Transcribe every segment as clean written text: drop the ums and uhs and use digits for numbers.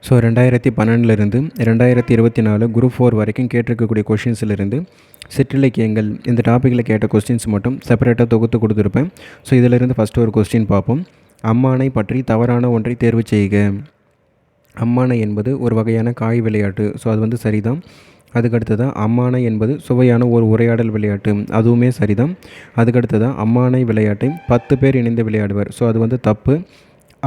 So 2012லேருந்து 2024 group 4 வரைக்கும் கேட்டிருக்கக்கூடிய கொஷின்ஸ்லேருந்து சிற்றிலக்கியங்கள் இந்த டாப்பிக்கில் கேட்ட கொஸ்டின்ஸ் மட்டும் செப்பரேட்டாக தொகுத்து கொடுத்துருப்பேன். ஸோ இதிலிருந்து ஃபஸ்ட்டு ஒரு கொஸ்டின் பார்ப்போம். அம்மானை பற்றி தவறான ஒன்றை தேர்வு செய்க. அம்மானை என்பது ஒரு வகையான காய் விளையாட்டு. ஸோ அது சரிதான். அதுக்கடுத்ததான் அம்மானை என்பது சுவையான ஒரு உரையாடல் விளையாட்டு. அதுவுமே சரிதான். அதுக்கடுத்ததான் அம்மானை விளையாட்டை 10 பேர் இணைந்து விளையாடுவர். ஸோ அது தப்பு.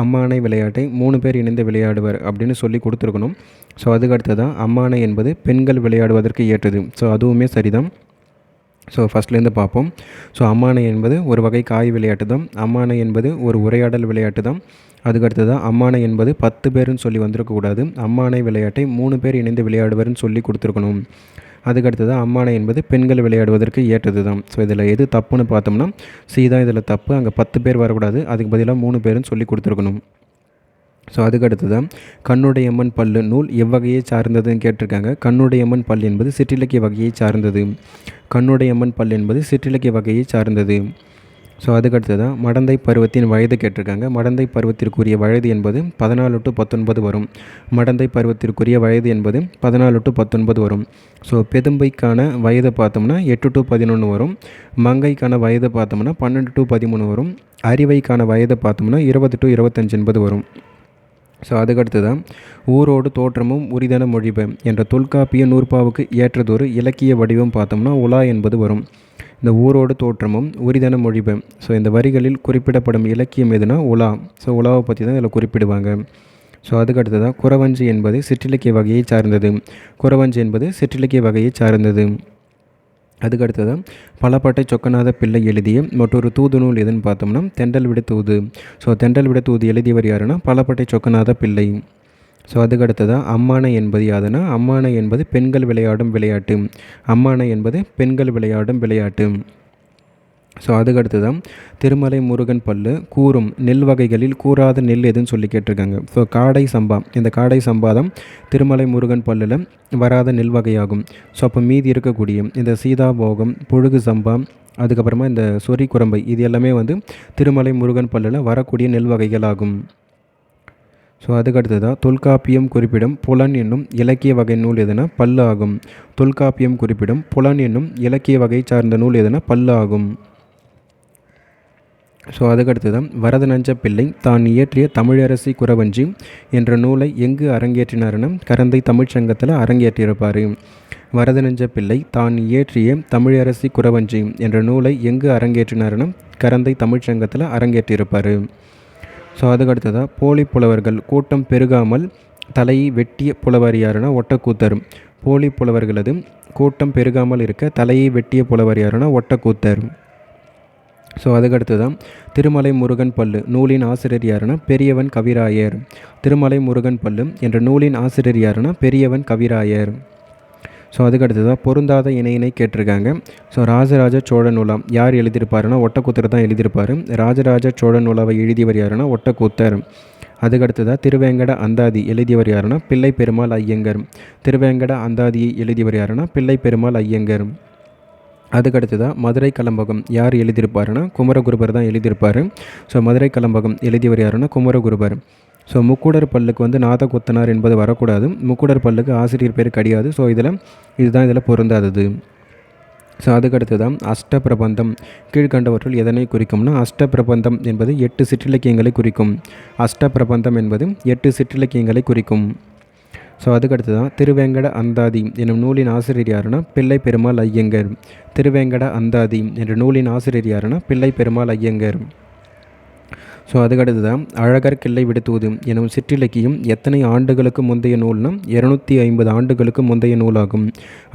அம்மானை விளையாட்டை 3 பேர் இணைந்து விளையாடுவர் அப்படின்னு சொல்லி கொடுத்துருக்கணும். ஸோ அதுக்கடுத்ததான் அம்மானை என்பது பெண்கள் விளையாடுவதற்கு ஏற்றது. ஸோ அதுவுமே சரிதான். ஸோ ஃபஸ்ட்லேருந்து பார்ப்போம். ஸோ அம்மானை என்பது ஒரு வகை காய் விளையாட்டு தான். அம்மானை என்பது ஒரு உரையாடல் விளையாட்டு தான். அதுக்கடுத்ததான் அம்மானை என்பது 10 பேருன்னு சொல்லி வந்திருக்கக்கூடாது. அம்மானை விளையாட்டை 3 பேர் இணைந்து விளையாடுவர்னு சொல்லி கொடுத்துருக்கணும். அதுக்கடுத்ததான் அம்மானை என்பது பெண்கள் விளையாடுவதற்கு ஏற்றது தான். ஸோ இதில் எது தப்புன்னு பார்த்தோம்னா சி தான் இதில் தப்பு. அங்கே 10 பேர் வரக்கூடாது, அதுக்கு பதிலாக 3 பேருன்னு சொல்லி கொடுத்துருக்கணும். ஸோ அதுக்கடுத்ததான் கண்ணுடையம்மன் பல்லு நூல் எவ்வகையை சார்ந்ததுன்னு கேட்டிருக்காங்க. கண்ணுடையம்மன் பல் என்பது சிற்றிலக்கிய வகையை சார்ந்தது. கண்ணுடையம்மன் பல் என்பது சிற்றிலக்கிய வகையை சார்ந்தது. ஸோ அதுக்கடுத்ததான் மடந்தை பருவத்தின் வயது கேட்டிருக்காங்க. மடந்தை பருவத்திற்குரிய வயது என்பது 14 to 19 வரும். மடந்தை பருவத்திற்குரிய வயது என்பது 14 to 19 வரும். ஸோ பெதும்பைக்கான வயதை பார்த்தோம்னா 8 to 11 வரும். மங்கைக்கான வயதை பார்த்தோம்னா 12 to 13 வரும். அறிவைக்கான வயதை பார்த்தோம்னா 20 to 25 என்பது வரும். ஸோ அதுக்கடுத்ததான் ஊரோடு தோற்றமும் உரிதன மொழிப என்ற தொல்காப்பிய நூற்பாவுக்கு ஏற்றதொரு இலக்கிய வடிவம் பார்த்தோம்னா உலா என்பது வரும். இந்த ஊரோடு தோற்றமும் உரிதன மொழிப, ஸோ இந்த வரிகளில் குறிப்பிடப்படும் இலக்கியம் எதுனா உலா. ஸோ உலாவை பற்றி தான் இதில் குறிப்பிடுவாங்க. ஸோ அதுக்கடுத்ததான் குறவஞ்சி என்பது சிற்றிலக்கிய வகையை சார்ந்தது. குறவஞ்சி என்பது சிற்றிலக்கிய வகையை சார்ந்தது. அதுக்கடுத்ததான் பலப்பட்டை சொக்கநாத பிள்ளை எழுதிய மற்றொரு தூது நூல் எதுன்னு பார்த்தோம்னா தென்றல் விட தூது. ஸோ தென்றல் விட தூது எழுதியவர் யாருன்னா பலப்பட்டை சொக்கநாத பிள்ளை. ஸோ அதுக்கடுத்ததான் அம்மானை என்பது யாதுன்னா அம்மானை என்பது பெண்கள் விளையாடும் விளையாட்டு. அம்மானை என்பது பெண்கள் விளையாடும் விளையாட்டு. ஸோ அதுக்கடுத்ததான் திருமலை முருகன் பல்லு கூறும் நெல் வகைகளில் கூறாத நெல் எதுன்னு சொல்லி கேட்டிருக்காங்க. ஸோ காடை சம்பா. இந்த காடை சம்பாதம் திருமலை முருகன் பல்லில் வராத நெல் வகையாகும். ஸோ அப்போ மீதி இருக்கக்கூடிய இந்த சீதாபோகம், புழுகு சம்பா, அதுக்கப்புறமா இந்த சொறி குரம்பை, இது எல்லாமே திருமலை முருகன் பல்லில் வரக்கூடிய நெல் வகைகள் ஆகும். ஸோ அதுக்கடுத்ததாக தொல்காப்பியம் குறிப்பிடும் புலன் என்னும் இலக்கிய வகை நூல் எதுனா பல்லு ஆகும். தொல்காப்பியம் குறிப்பிடும் புலன் என்னும் இலக்கிய வகை சார்ந்த நூல் எதுனா பல்லு ஆகும். ஸோ அதுக்கடுத்ததான் வரதநஞ்ச பிள்ளை தான் இயற்றிய தமிழரசி குறவஞ்சி என்ற நூலை எங்கு அரங்கேற்றினார்னா கரந்தை தமிழ்ச்சங்கத்தில் அரங்கேற்றியிருப்பார். வரதநஞ்ச பிள்ளை தான் இயற்றிய தமிழரசி குறவஞ்சி என்ற நூலை எங்கு அரங்கேற்றினார்னா கரந்தை தமிழ்ச்சங்கத்தில் அரங்கேற்றியிருப்பார். ஸோ அதுக்கடுத்ததாக போலி புலவர்கள் கூட்டம் பெருகாமல் தலையை வெட்டிய புலவர் யாருன்னா ஒட்டக்கூத்தர். போலி புலவர்களது கூட்டம் பெருகாமல் இருக்க தலையை வெட்டிய புலவர் யாருன்னா ஒட்டக்கூத்தர். ஸோ அதுக்கடுத்ததான் திருமலை முருகன் பல்லு நூலின் ஆசிரியர் யாருன்னா பெரியவன் கவிராயர். திருமலை முருகன் பல்லு என்ற நூலின் ஆசிரியர் யாருன்னா பெரியவன் கவிராயர். ஸோ அதுக்கடுத்ததாக பொருந்தாத இணையினை கேட்டிருக்காங்க. ஸோ ராஜராஜ சோழ நூலாம் யார் எழுதியிருப்பாருன்னா ஒட்டக்கூத்தர் தான் எழுதியிருப்பார். ராஜராஜ சோழ நூலாவை எழுதியவர் யாருன்னா ஒட்டக்கூத்தர். அதுக்கடுத்ததாக திருவேங்கட அந்தாதி எழுதியவர் யாருன்னா பிள்ளை பெருமாள் ஐயங்கர். திருவேங்கட அந்தாதியை எழுதியவர் யாருன்னா பிள்ளை பெருமாள் ஐயங்கர். அதுக்கடுத்ததாக மதுரை கலம்பகம் யார் எழுதியிருப்பாருன்னா குமரகுருபர் தான் எழுதியிருப்பார். ஸோ மதுரை கலம்பகம் எழுதியவர் யாருன்னா குமரகுருபர். ஸோ முக்குடர் பல்லுக்கு நாதகுத்தனார் என்பது வரக்கூடாது. முக்குடர் பல்லுக்கு ஆசிரியர் பேர் கிடையாது. ஸோ இதுதான் இதில் பொருந்தாதது. ஸோ அதுக்கடுத்ததான் அஷ்டபிரபந்தம் கீழ்கண்டவற்றுள் எதனை குறிக்கும்னா அஷ்டபிரபந்தம் என்பது 8 சிற்றிலக்கியங்களை குறிக்கும். அஷ்டபிரபந்தம் என்பது 8 சிற்றிலக்கியங்களை குறிக்கும். ஸோ அதுக்கடுத்ததான் திருவேங்கட அந்தாதி என்னும் நூலின் ஆசிரியர் யாருன்னா பிள்ளை பெருமாள் ஐயங்கர். திருவேங்கட அந்தாதி என்ற நூலின் ஆசிரியர் யாருன்னா பிள்ளை பெருமாள் ஐயங்கர். ஸோ அதுக்கடுத்ததான் அழகர் கிள்ளை விடுத்துவது எனும் சிற்றிலக்கியம் எத்தனை ஆண்டுகளுக்கு முந்தைய நூல்னா 250 ஆண்டுகளுக்கு முந்தைய நூலாகும்.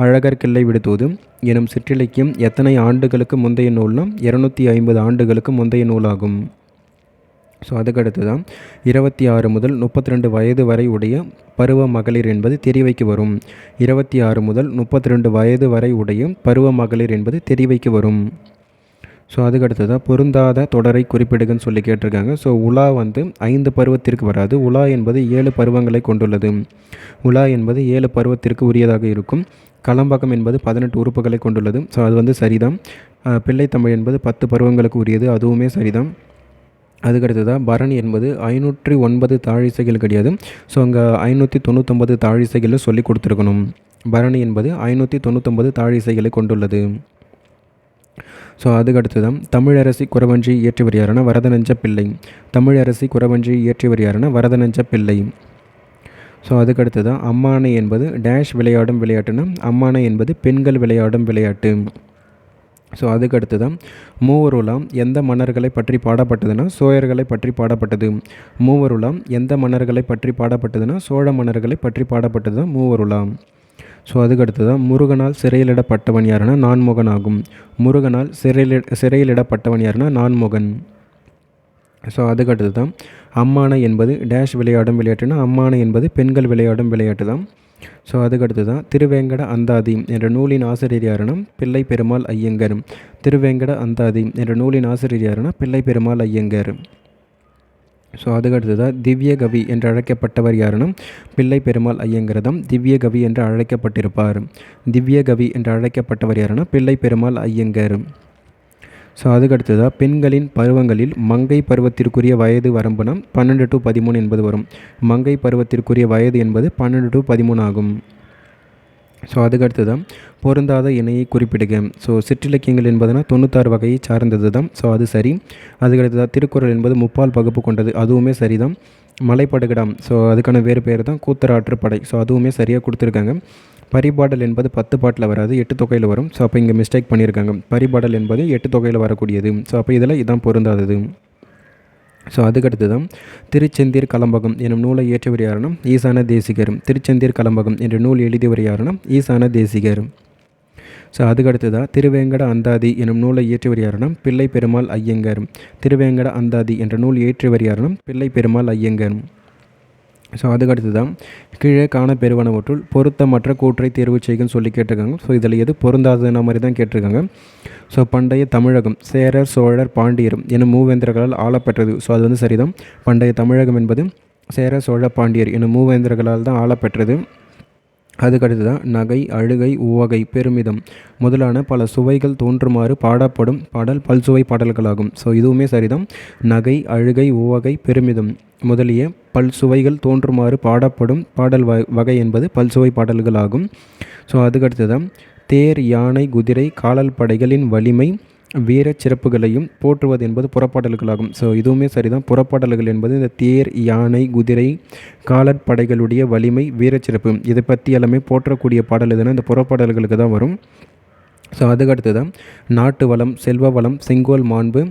அழகர் கிள்ளை விடுத்துவது எனும் சிற்றிலக்கியம் எத்தனை ஆண்டுகளுக்கு முந்தைய நூல்னா 250 ஆண்டுகளுக்கு முந்தைய நூலாகும். ஸோ அதுக்கடுத்துதான் 26 முதல் 32 வயது வரை உடைய பருவ மகளிர் என்பது தெரிவைக்கு வரும். 26 முதல் 32 வயது வரை உடைய பருவ மகளிர் என்பது தெரிவைக்கு வரும். ஸோ அதுக்கடுத்ததாக பொருந்தாத தொடரை குறிப்பிடுகன்னு சொல்லி கேட்டிருக்காங்க. ஸோ உலா 5 பருவத்திற்கு வராது. உலா என்பது 7 பருவங்களை கொண்டுள்ளது. உலா என்பது 7 பருவத்திற்கு உரியதாக இருக்கும். கலம்பகம் என்பது 18 உறுப்புகளை கொண்டுள்ளது. ஸோ அது சரிதான். பிள்ளைத்தமிழ் என்பது 10 பருவங்களுக்கு உரியது. அதுவுமே சரிதான். அதுக்கடுத்து தான் பரணி என்பது 509 தாழிசைகள் கிடையாது. ஸோ அங்கே 599 தாழிசைகளை சொல்லி கொடுத்துருக்கணும். பரணி என்பது 599 தாழிசைகளை கொண்டுள்ளது. ஸோ அதுக்கடுத்து தான் தமிழரசி குறவஞ்சி இயற்றியவர் யாருன்னா வரதநஞ்ச பிள்ளை. தமிழரசி குறவஞ்சி இயற்றியவர் யாருன்னா வரதநஞ்ச பிள்ளை. ஸோ அதுக்கடுத்து தான் அம்மானை என்பது டேஷ் விளையாடும் விளையாட்டுன்னா அம்மானை என்பது பெண்கள் விளையாடும் விளையாட்டு. ஸோ அதுக்கடுத்து தான் மூவருலாம் எந்த மன்னர்களை பற்றி பாடப்பட்டதுன்னா சோழர்களை பற்றி பாடப்பட்டது. மூவருலாம் எந்த மன்னர்களை பற்றி பாடப்பட்டதுன்னா சோழ மன்னர்களை பற்றி பாடப்பட்டது தான் மூவருலாம். ஸோ அதுக்கடுத்து தான் முருகனால் சிறையிலிடப்பட்டவன் யாருன்னா நான்முகன் ஆகும். முருகனால் சிறையிலிடப்பட்டவன் யாருன்னா நான்முகன். ஸோ அதுக்கடுத்து தான் அம்மானை என்பது டேஷ் விளையாடும் விளையாட்டுன்னா அம்மானை என்பது பெண்கள் விளையாடும் விளையாட்டு தான். ஸோ அதுக்கடுத்து தான் திருவேங்கட அந்தாதி என்ற நூலின் ஆசிரியர் யாருன்னா பிள்ளை பெருமாள் ஐயங்கர். திருவேங்கட அந்தாதி என்ற நூலின் ஆசிரியர் யாருன்னா பிள்ளை பெருமாள் ஐயங்கர். ஸோ அதுக்கடுத்து தான் திவ்ய கவி என்று அழைக்கப்பட்டவர் யாருன்னா பிள்ளை பெருமாள் ஐயங்கர் தான் திவ்ய கவி என்று அழைக்கப்பட்டிருப்பார். திவ்ய கவி என்று அழைக்கப்பட்டவர் யாருன்னா பிள்ளை பெருமாள் ஐயங்கர். ஸோ அதுக்கடுத்து தான் பெண்களின் பருவங்களில் மங்கை பருவத்திற்குரிய வயது வரம்புனா 12 to 13 என்பது வரும். மங்கை பருவத்திற்குரிய வயது என்பது 12 to 13 ஆகும். ஸோ அதுக்கடுத்து தான் பொருந்தாத இணையை குறிப்பிடுக. ஸோ சிற்றிலக்கியங்கள் என்பதுனா 96 வகையை சார்ந்தது தான். ஸோ அது சரி. அதுக்கடுத்து தான் திருக்குறள் என்பது முப்பால் பகுப்பு கொண்டது. அதுவுமே சரி தான். மலைப்படுகடாம். ஸோ அதுக்கான வேறு பேர் தான் கூத்தராற்று படை. ஸோ அதுவுமே சரியாக கொடுத்துருக்காங்க. பரிபாடல் என்பது 10 பாட்டில் வராது, 8 தொகையில் வரும். ஸோ அப்போ இங்கே மிஸ்டேக் பண்ணியிருக்காங்க. பரிபாடல் என்பது 8 தொகையில் வரக்கூடியது. ஸோ அப்போ இதில் இதான் பொருந்தாதது. ஸோ அதுக்கடுத்து தான் திருச்செந்தீர் கலம்பகம் எனும் நூலை இயற்றியவர் யாருன்னா ஈசான தேசிகர். திருச்செந்தீர் கலம்பகம் என்ற நூல் எழுதியவர் யாருன்னா ஈசான தேசிகர். ஸோ அதுக்கடுத்து தான் திருவேங்கட அந்தாதி எனும் நூலை இயற்றியவர் யாருன்னா பிள்ளை பெருமாள் ஐயங்கர். திருவேங்கட அந்தாதி என்ற நூல் இயற்றியவர் யாருன்னா பிள்ளை பெருமாள் ஐயங்கர். ஸோ அதுக்கடுத்து தான் கீழே காண பெறுவனவற்றுள் பொருத்தமற்ற கூற்றை தேர்வு செய்யுன்னு சொல்லி கேட்டிருக்காங்க. ஸோ இதில் எது பொருந்தாததுன மாதிரி தான் கேட்டிருக்காங்க. ஸோ பண்டைய தமிழகம் சேரர் சோழர் பாண்டியர் எனும் மூவேந்தர்களால் ஆளப்பெற்றது. ஸோ அது வந்து சரிதான். பண்டைய தமிழகம் என்பது சேர சோழ பாண்டியர் எனும் மூவேந்தர்களால் தான் ஆளப்பெற்றது. அதுக்கடுத்து தான் நகை அழுகை உவகை பெருமிதம் முதலான பல சுவைகள் தோன்றுமாறு பாடப்படும் பாடல் பல்சுவை பாடல்களாகும். ஸோ இதுவுமே சரிதான். நகை அழுகை உவகை பெருமிதம் முதலிய பல்சுவைகள் தோன்றுமாறு பாடப்படும் பாடல் வகை என்பது பல்சுவை பாடல்களாகும். ஸோ அதுக்கடுத்து தான் தேர் யானை குதிரை காலால் படைகளின் வலிமை வீர சிறப்புகளையும் போற்றுவது என்பது புறப்பாடல்களாகும். ஸோ இதுவுமே சரிதான். புறப்பாடல்கள் என்பது இந்த தேர் யானை குதிரை காலற்படைகளுடைய வலிமை வீரச்சிறப்பு இதை பற்றி எல்லாமே போற்றக்கூடிய பாடல் எதுனா இந்த புறப்பாடல்களுக்கு தான் வரும். ஸோ அதுக்கடுத்து தான் நாட்டு வளம் செல்வ வளம் செங்கோல் மாண்பு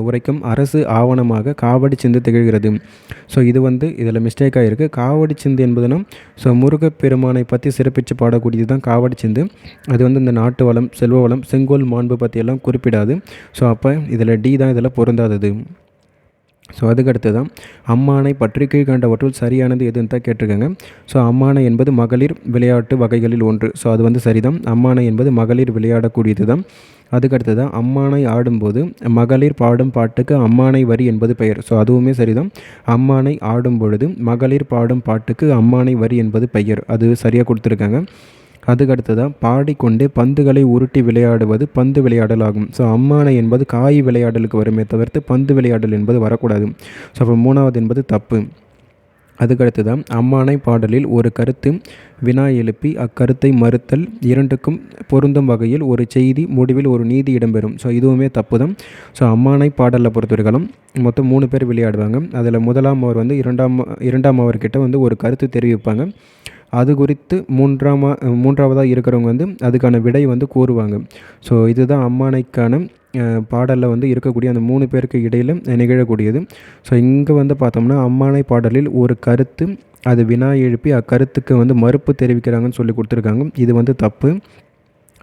உரைக்கும் அரசு ஆவணமாக காவடி சிந்து திகழ்கிறது. ஸோ இது வந்து இதில் மிஸ்டேக்காக இருக்குது. காவடி சிந்து என்பதுனா ஸோ முருகப்பெருமானை பற்றி சிறப்பித்து பாடக்கூடியது தான் காவடி சிந்து. அது வந்து இந்த நாட்டு வளம் செல்வ வளம் செங்கோல் மாண்பு பற்றியெல்லாம் குறிப்பிடாது. ஸோ அப்போ இதில் டி தான் இதில் பொருந்தாதது. ஸோ அதுக்கடுத்து தான் அம்மானை பற்றி கீழ்கண்டவற்றுள் சரியானது எதுன்னு தான் கேட்டிருக்காங்க. ஸோ அம்மானை என்பது மகளிர் விளையாட்டு வகைகளில் ஒன்று. ஸோ அது வந்து சரிதான். அம்மானை என்பது மகளிர் விளையாடக்கூடியது தான். அதுக்கடுத்து தான் அம்மானை ஆடும்போது மகளிர் பாடும் பாட்டுக்கு அம்மானை வரி என்பது பெயர். ஸோ அதுவுமே சரிதான். அம்மானை ஆடும் பொழுது மகளிர் பாடும் பாட்டுக்கு அம்மானை வரி என்பது பெயர். அது சரியாக கொடுத்துருக்காங்க. அதுக்கடுத்ததாக பாடிக்கொண்டு பந்துகளை உருட்டி விளையாடுவது பந்து விளையாடல் ஆகும். ஸோ அம்மானை என்பது காய் விளையாடலுக்கு வருமே தவிர்த்து பந்து விளையாடல் என்பது வரக்கூடாது. ஸோ அப்போ 3வது என்பது தப்பு. அதுக்கடுத்து தான் அம்மானை பாடலில் ஒரு கருத்து வினா எழுப்பி அக்கருத்தை மறுத்தல் இரண்டுக்கும் பொருந்தும் வகையில் ஒரு செய்தி முடிவில் ஒரு நீதி இடம்பெறும். ஸோ இதுவுமே தப்பு தான். ஸோ அம்மானை பாடலில் பொறுத்தவரைக்கும் மொத்தம் 3 பேர் விளையாடுவாங்க. அதில் முதலாம் அவர் வந்து இரண்டாம் அவர்கிட்ட வந்து ஒரு கருத்து தெரிவிப்பாங்க. அது குறித்து மூன்றாவதாக இருக்கிறவங்க வந்து அதுக்கான விடை வந்து கூறுவாங்க. ஸோ இதுதான் அம்மானைக்கான பாடலில் வந்து இருக்கக்கூடிய அந்த 3 பேருக்கு இடையில் நிகழக்கூடியது. ஸோ இங்கே வந்து பார்த்தோம்னா அம்மானை பாடலில் ஒரு கருத்து அது வினா எழுப்பி அக்கருத்துக்கு வந்து மறுப்பு தெரிவிக்கிறாங்கன்னு சொல்லி கொடுத்துருக்காங்க. இது வந்து தப்பு.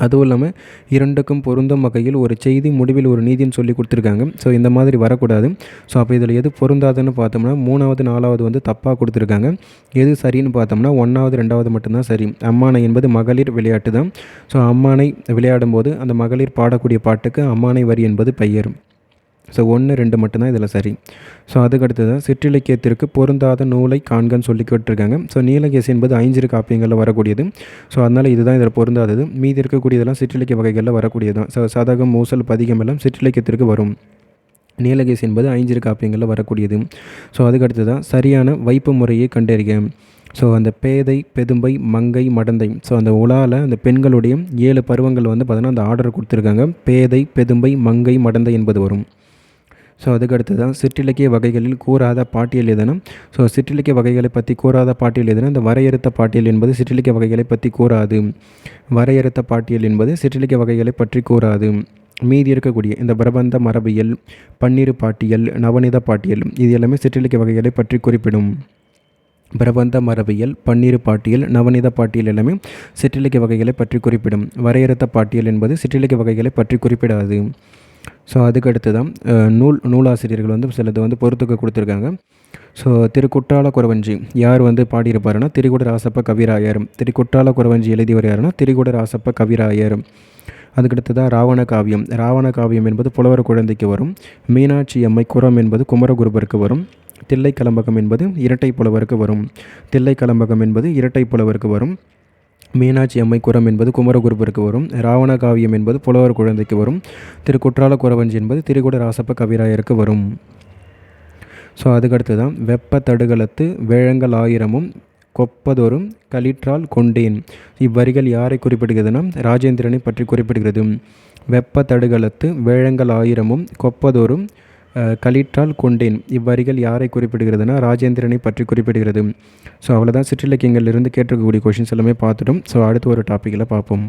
அதுவும் இல்லாமல் இரண்டுக்கும் பொருந்தும் வகையில் ஒரு செய்தி முடிவில் ஒரு நீதின்னு சொல்லி கொடுத்துருக்காங்க. ஸோ இந்த மாதிரி வரக்கூடாது. ஸோ அப்போ இதில் எது பொருந்தாதுன்னு பார்த்தோம்னா 3வது 4வது வந்து தப்பாக கொடுத்துருக்காங்க. எது சரின்னு பார்த்தோம்னா 1வது 2வது மட்டும்தான் சரி. அம்மானை என்பது மகளிர் விளையாட்டு தான். ஸோ அம்மானை விளையாடும்போது அந்த மகளிர் பாடக்கூடிய பாட்டுக்கு அம்மானை வரி என்பது பெயர். ஸோ 1, 2 மட்டும்தான் இதில் சரி. ஸோ அதுக்கடுத்து தான் சிற்றிலக்கியத்திற்கு பொருந்தாத நூலை காண்கன்னு சொல்லி கேட்டிருக்காங்க. ஸோ நீலகேசி என்பது 5 காப்பியங்களில் வரக்கூடியது. ஸோ அதனால் இதுதான் இதில் பொருந்தாதது. மீதி இருக்கக்கூடியதெல்லாம் சிற்றிலக்கிய வகைகளில் வரக்கூடியது தான். ஸோ சதகம் மூசல் பதிகம் எல்லாம் சிற்றிலக்கியத்திற்கு வரும். நீலகேசி என்பது ஐஞ்சிறு காப்பியங்களில் வரக்கூடியது. ஸோ அதுக்கடுத்து தான் சரியான வைப்பு முறையை கண்டறிக. ஸோ அந்த பேதை, பெதும்பை, மங்கை, மடந்தை. ஸோ அந்த உலாவில் அந்த பெண்களுடைய 7 பருவங்கள் வந்து பார்த்தீங்கன்னா அந்த ஆர்டர் கொடுத்துருக்காங்க. பேதை, பெதும்பை, மங்கை, மடந்தை என்பது வரும். ஸோ அதுக்கடுத்து தான் சிற்றிலக்கிய வகைகளில் கூறாத பாட்டியல் எதனா. ஸோ சிற்றிலக்கிய வகைகளை பற்றி கூறாத பாட்டியல் எதனா. இந்த வரையறுத்த பாட்டியல் என்பது சிற்றிலக்கிய வகைகளை பற்றி கூறாது. வரையறுத்த பாட்டியல் என்பது சிற்றிலக்கிய வகைகளை பற்றி கூறாது. மீதி இருக்கக்கூடிய இந்த பிரபந்த மரபியல், பன்னிரு பாட்டியல், நவநீத பாட்டியல் இது எல்லாமே சிற்றிலக்கிய வகைகளை பற்றி குறிப்பிடும். பிரபந்த மரபியல், பன்னிரு பாட்டியல், நவநீத பாட்டியல் எல்லாமே சிற்றிலக்கிய வகைகளை பற்றி குறிப்பிடும். வரையறுத்த பாட்டியல் என்பது சிற்றிலக்கிய வகைகளை பற்றி குறிப்பிடாது. ஸோ அதுக்கடுத்து தான் நூலாசிரியர்கள் வந்து சிலது வந்து பொறுத்துக்க கொடுத்துருக்காங்க. ஸோ திருக்குற்றால குறவஞ்சி யார் வந்து பாடியிருப்பாருன்னா திரிகுட ராசப்ப கவிராயர். திருக்குற்றால குறவஞ்சி எழுதியவர் யாருன்னா திரிகுட ராசப்ப கவிராயர். அதுக்கடுத்து தான் ராவண காவியம். ராவண காவியம் என்பது புலவர் குழந்தைக்கு வரும். மீனாட்சி அம்மை குரம் என்பது குமரகுருபருக்கு வரும். தில்லை கலம்பகம் என்பது இரட்டை புலவருக்கு வரும். தில்லை கலம்பகம் என்பது இரட்டை புலவருக்கு வரும். மீனாட்சி அம்மை குரம் என்பது குமரகுருபருக்கு வரும். ராவண காவியம் என்பது புலவர் குழந்தைக்கு வரும். திருக்குற்றால குறவஞ்சி என்பது திரிகுட ராசப்ப கவிராயருக்கு வரும். ஸோ அதுக்கடுத்து தான் வெப்ப தடுகளத்து வேழங்கள் ஆயிரமும் கொப்பதொரும் களிற்றால் கொண்டேன். இவ்வரிகள் யாரை குறிப்பிடுகிறதுனா ராஜேந்திரனை பற்றி குறிப்பிடுகிறது. வெப்ப தடுகளத்து வேழங்கள் ஆயிரமும் கொப்பதொரும் களிற்றால் கொண்டேன். இவ்வரிகள் யாரை குறிப்பிடுகிறதுனா ராஜேந்திரனை பற்றி குறிப்பிடுகிறது. ஸோ அவ்வளோதான் சிற்றிலக்கியங்களிலிருந்து கேட்டிருக்கக்கூடிய கொஷின்ஸ் எல்லாமே பார்த்துட்டோம். ஸோ அடுத்து ஒரு டாப்பிக்கில் பார்ப்போம்.